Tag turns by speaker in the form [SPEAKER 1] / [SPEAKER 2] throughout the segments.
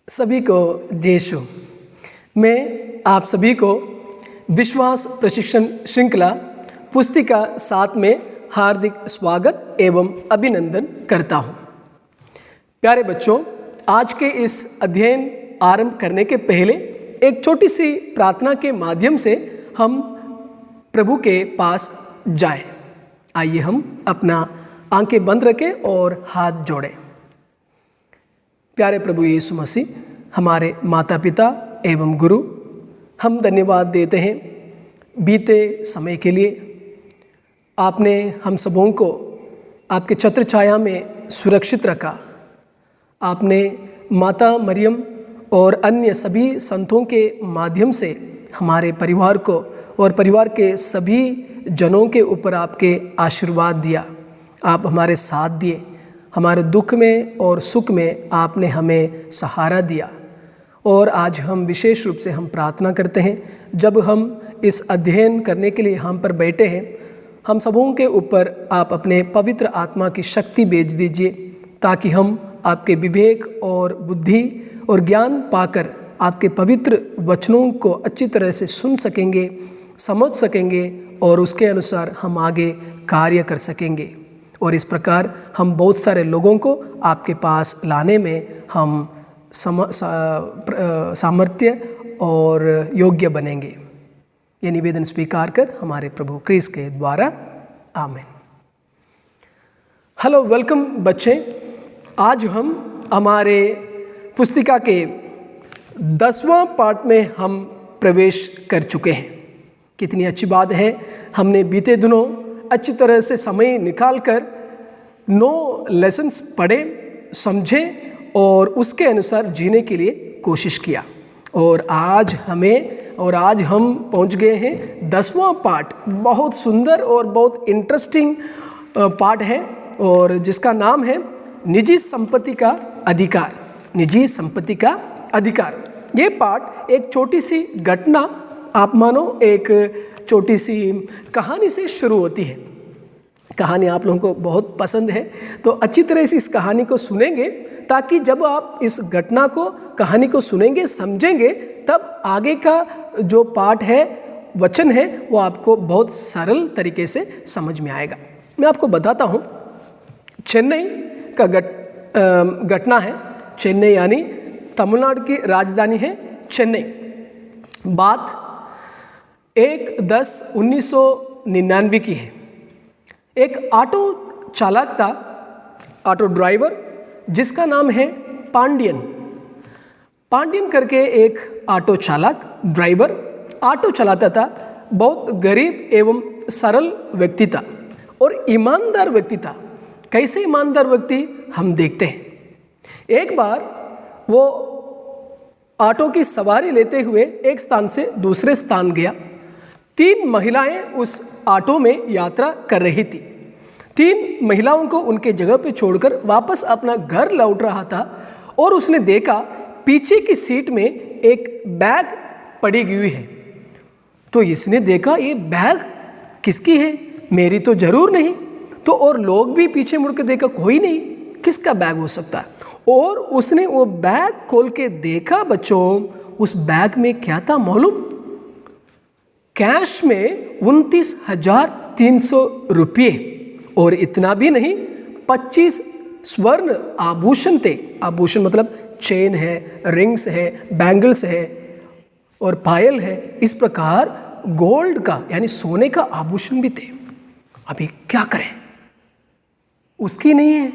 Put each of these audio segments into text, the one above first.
[SPEAKER 1] सभी को जय यीशु। मैं आप सभी को विश्वास प्रशिक्षण श्रृंखला पुस्तिका 7 में हार्दिक स्वागत एवं अभिनंदन करता हूँ। प्यारे बच्चों, आज के इस अध्ययन आरंभ करने के पहले एक छोटी सी प्रार्थना के माध्यम से हम प्रभु के पास जाएं। आइए हम अपना आंखें बंद रखें और हाथ जोड़ें। प्यारे प्रभु यीशु मसीह, हमारे माता पिता एवं गुरु, हम धन्यवाद देते हैं बीते समय के लिए। आपने हम सबों को आपके छत्र छाया में सुरक्षित रखा। आपने माता मरियम और अन्य सभी संतों के माध्यम से हमारे परिवार को और परिवार के सभी जनों के ऊपर आपके आशीर्वाद दिया। आप हमारे साथ दिए, हमारे दुख में और सुख में आपने हमें सहारा दिया। और आज हम विशेष रूप से हम प्रार्थना करते हैं, जब हम इस अध्ययन करने के लिए हम पर बैठे हैं, हम सबों के ऊपर आप अपने पवित्र आत्मा की शक्ति भेज दीजिए, ताकि हम आपके विवेक और बुद्धि और ज्ञान पाकर आपके पवित्र वचनों को अच्छी तरह से सुन सकेंगे, समझ सकेंगे और उसके अनुसार हम आगे कार्य कर सकेंगे। और इस प्रकार हम बहुत सारे लोगों को आपके पास लाने में हम सामर्थ्य और योग्य बनेंगे। ये निवेदन स्वीकार कर हमारे प्रभु क्रिस्त के द्वारा, आमीन। हेलो, वेलकम बच्चे। आज हम हमारे पुस्तिका के 10वां पार्ट में हम प्रवेश कर चुके हैं। कितनी अच्छी बात है, हमने बीते दिनों अच्छी तरह से समय निकालकर 9 लेसन्स पढ़े, समझे और उसके अनुसार जीने के लिए कोशिश किया। और आज हम पहुंच गए हैं 10वां पार्ट। बहुत सुंदर और बहुत इंटरेस्टिंग पार्ट है, और जिसका नाम है निजी संपत्ति का अधिकार। निजी संपत्ति का अधिकार। ये पार्ट एक छोटी सी घटना, आप मानो एक छोटी सी कहानी से शुरू होती है। कहानी आप लोगों को बहुत पसंद है, तो अच्छी तरह से इस कहानी को सुनेंगे, ताकि जब आप इस घटना को, कहानी को सुनेंगे, समझेंगे, तब आगे का जो पाठ है, वचन है, वो आपको बहुत सरल तरीके से समझ में आएगा। मैं आपको बताता हूँ, चेन्नई का घटना है। चेन्नई यानी तमिलनाडु की राजधानी है चेन्नई। बात 1/10/1999 की है। एक ऑटो चालक था, ऑटो ड्राइवर, जिसका नाम है पांडियन। पांडियन करके एक ऑटो चालक ड्राइवर ऑटो चलाता था। बहुत गरीब एवं सरल व्यक्ति था और ईमानदार व्यक्ति था। कैसे ईमानदार व्यक्ति, हम देखते हैं। एक बार वो ऑटो की सवारी लेते हुए एक स्थान से दूसरे स्थान गया। 3 महिलाएं उस ऑटो में यात्रा कर रही थी। 3 महिलाओं को उनके जगह पे छोड़कर वापस अपना घर लौट रहा था, और उसने देखा पीछे की सीट में एक बैग पड़ी हुई है। तो इसने देखा, ये बैग किसकी है? मेरी तो जरूर नहीं। तो और लोग भी पीछे मुड़ के देखा, कोई नहीं, किसका बैग हो सकता है? और उसने वो बैग खोल के देखा। बच्चों, उस बैग में क्या था मालूम? कैश में 29,300 रुपये, और इतना भी नहीं, 25 स्वर्ण आभूषण थे। आभूषण मतलब चेन है, रिंग्स है, बैंगल्स है और पायल है। इस प्रकार गोल्ड का यानी सोने का आभूषण भी थे। अभी क्या करें? उसकी नहीं है,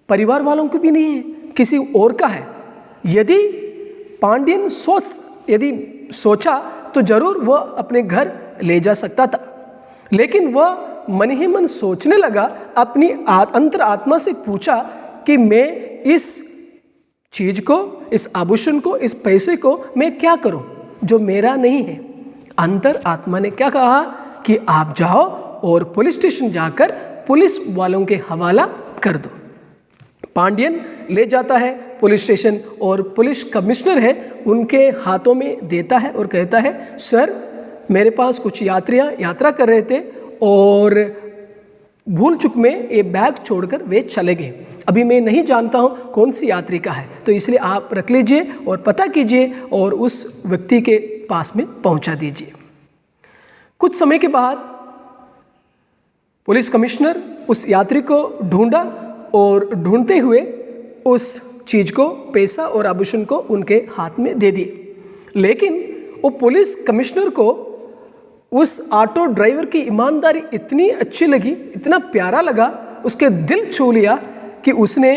[SPEAKER 1] परिवार वालों की भी नहीं है, किसी और का है। यदि पांडियन यदि सोचा तो जरूर वह अपने घर ले जा सकता था, लेकिन वह मन ही मन सोचने लगा, अपनी अंतर आत्मा से पूछा कि मैं इस चीज को, इस आभूषण को, इस पैसे को मैं क्या करूं जो मेरा नहीं है? अंतर आत्मा ने क्या कहा कि आप जाओ और पुलिस स्टेशन जाकर पुलिस वालों के हवाला कर दो। पांडियन ले जाता है पुलिस स्टेशन, और पुलिस कमिश्नर है उनके हाथों में देता है और कहता है, सर, मेरे पास कुछ यात्रियां यात्रा कर रहे थे और भूल चुक में ये बैग छोड़कर वे चले गए। अभी मैं नहीं जानता हूँ कौन सी यात्री का है, तो इसलिए आप रख लीजिए और पता कीजिए और उस व्यक्ति के पास में पहुँचा दीजिए। कुछ समय के बाद पुलिस कमिश्नर उस यात्री को ढूंढा और ढूंढते हुए उस चीज़ को, पैसा और आभूषण को उनके हाथ में दे दिए। लेकिन वो पुलिस कमिश्नर को उस ऑटो ड्राइवर की ईमानदारी इतनी अच्छी लगी, इतना प्यारा लगा, उसके दिल छू लिया कि उसने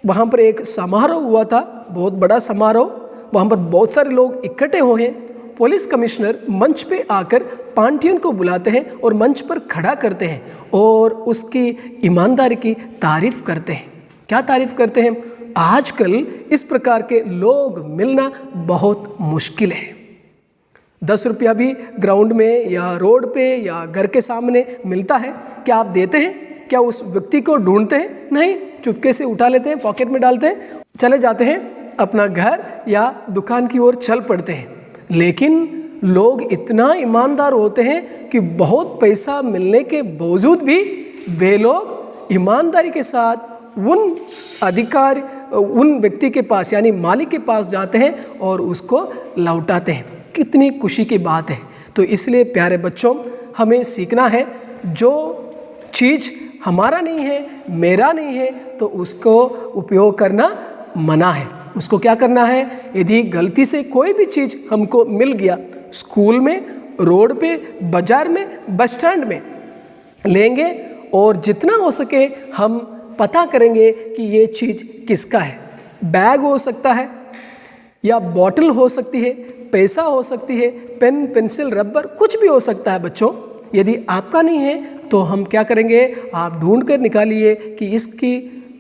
[SPEAKER 1] वहाँ पर एक समारोह हुआ था, बहुत बड़ा समारोह, वहाँ पर बहुत सारे लोग इकट्ठे हुए हैं। पुलिस कमिश्नर मंच पे आकर पांडियन को बुलाते हैं और मंच पर खड़ा करते हैं और उसकी ईमानदारी की तारीफ करते हैं। क्या तारीफ करते हैं? आजकल इस प्रकार के लोग मिलना बहुत मुश्किल है। 10 रुपया भी ग्राउंड में या रोड पे या घर के सामने मिलता है, क्या आप देते हैं? क्या उस व्यक्ति को ढूंढते हैं? नहीं, चुपके से उठा लेते हैं, पॉकेट में डालते हैं, चले जाते हैं अपना घर या दुकान की ओर चल पड़ते हैं। लेकिन लोग इतना ईमानदार होते हैं कि बहुत पैसा मिलने के बावजूद भी वे लोग ईमानदारी के साथ उन व्यक्ति के पास यानी मालिक के पास जाते हैं और उसको लौटाते हैं। कितनी खुशी की बात है। तो इसलिए प्यारे बच्चों, हमें सीखना है, जो चीज़ हमारा नहीं है, मेरा नहीं है, तो उसको उपयोग करना मना है। उसको क्या करना है? यदि गलती से कोई भी चीज़ हमको मिल गया, स्कूल में, रोड पे, बाजार में, बस स्टैंड में, लेंगे और जितना हो सके हम पता करेंगे कि ये चीज़ किसका है। बैग हो सकता है या बॉटल हो सकती है, पैसा हो सकती है, पेन, पेंसिल, रबर, कुछ भी हो सकता है बच्चों। यदि आपका नहीं है तो हम क्या करेंगे? आप ढूंढ कर निकालिए कि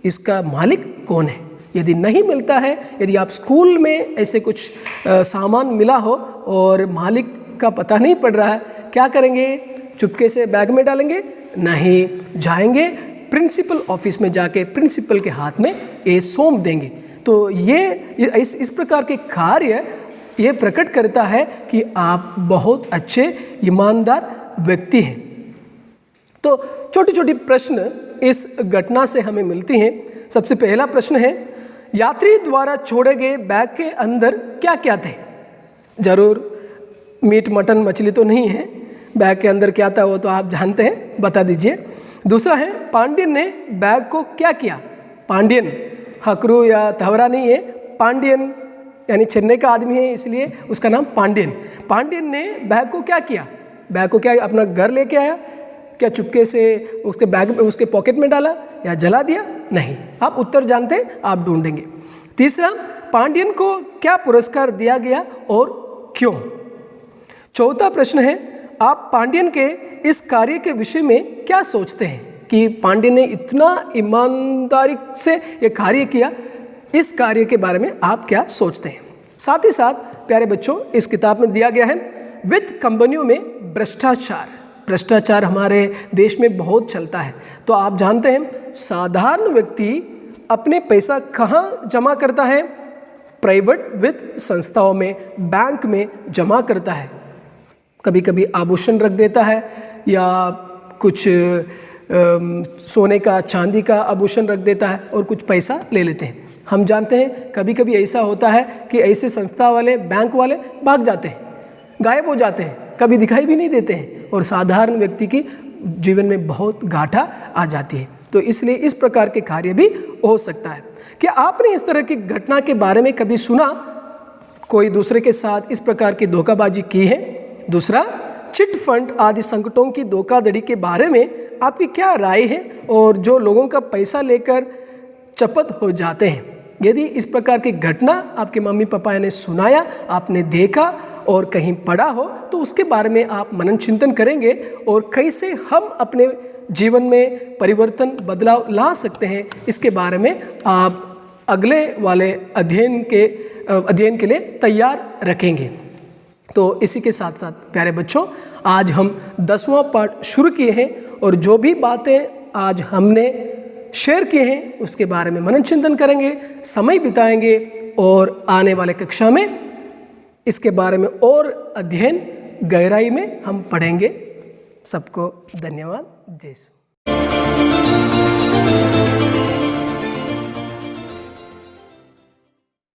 [SPEAKER 1] इसका मालिक कौन है। यदि नहीं मिलता है, यदि आप स्कूल में ऐसे कुछ सामान मिला हो और मालिक का पता नहीं पड़ रहा है, क्या करेंगे? चुपके से बैग में डालेंगे? नहीं, जाएंगे प्रिंसिपल ऑफिस में, जाके प्रिंसिपल के हाथ में ये सौंप देंगे। तो ये इस प्रकार के कार्य ये प्रकट करता है कि आप बहुत अच्छे ईमानदार व्यक्ति हैं। तो छोटी छोटी प्रश्न इस घटना से हमें मिलती हैं। सबसे पहला प्रश्न है, यात्री द्वारा छोड़े गए बैग के अंदर क्या क्या थे? जरूर मीट, मटन, मछली तो नहीं है। बैग के अंदर क्या था वो तो आप जानते हैं, बता दीजिए। दूसरा है, पांडियन ने बैग को क्या किया? पांडियन हकरू या तहवरा नहीं है, पांडियन यानी चेन्नई का आदमी है, इसलिए उसका नाम पांडियन। पांडियन ने बैग को क्या किया? बैग को क्या अपना घर लेके आया? क्या चुपके से उसके बैग में, उसके पॉकेट में डाला या जला दिया? नहीं। आप उत्तर जानते हैं, आप ढूंढेंगे। तीसरा, पांडियन को क्या पुरस्कार दिया गया और क्यों? चौथा प्रश्न है, आप पांडियन के इस कार्य के विषय में क्या सोचते हैं कि पांडियन ने इतना ईमानदारी से ये कार्य किया, इस कार्य के बारे में आप क्या सोचते हैं? साथ ही साथ प्यारे बच्चों, इस किताब में दिया गया है वित्त कंपनियों में भ्रष्टाचार। भ्रष्टाचार हमारे देश में बहुत चलता है। तो आप जानते हैं, साधारण व्यक्ति अपने पैसा कहाँ जमा करता है? प्राइवेट वित्त संस्थाओं में, बैंक में जमा करता है। कभी कभी आभूषण रख देता है या कुछ सोने का, चांदी का आभूषण रख देता है और कुछ पैसा ले लेते हैं। हम जानते हैं कभी कभी ऐसा होता है कि ऐसे संस्था वाले, बैंक वाले भाग जाते हैं, गायब हो जाते हैं, कभी दिखाई भी नहीं देते हैं और साधारण व्यक्ति की जीवन में बहुत घाटा आ जाती है। तो इसलिए इस प्रकार के कार्य भी हो सकता है। क्या आपने इस तरह की घटना के बारे में कभी सुना? कोई दूसरे के साथ इस प्रकार की धोखाबाजी की है? दूसरा, चिट फंड आदि संकटों की धोखाधड़ी के बारे में आपकी क्या राय है? और जो लोगों का पैसा लेकर चपत हो जाते हैं, यदि इस प्रकार की घटना आपके मम्मी पापा ने सुनाया, आपने देखा और कहीं पढ़ा हो, तो उसके बारे में आप मनन चिंतन करेंगे और कैसे हम अपने जीवन में परिवर्तन, बदलाव ला सकते हैं, इसके बारे में आप अगले वाले अध्ययन के लिए तैयार रखेंगे। तो इसी के साथ साथ प्यारे बच्चों, आज हम 10वां पाठ शुरू किए हैं और जो भी बातें आज हमने शेयर किए हैं उसके बारे में मनन चिंतन करेंगे, समय बिताएंगे और आने वाले कक्षा में इसके बारे में और अध्ययन गहराई में हम पढ़ेंगे। सबको धन्यवाद। जय श्री। हैं।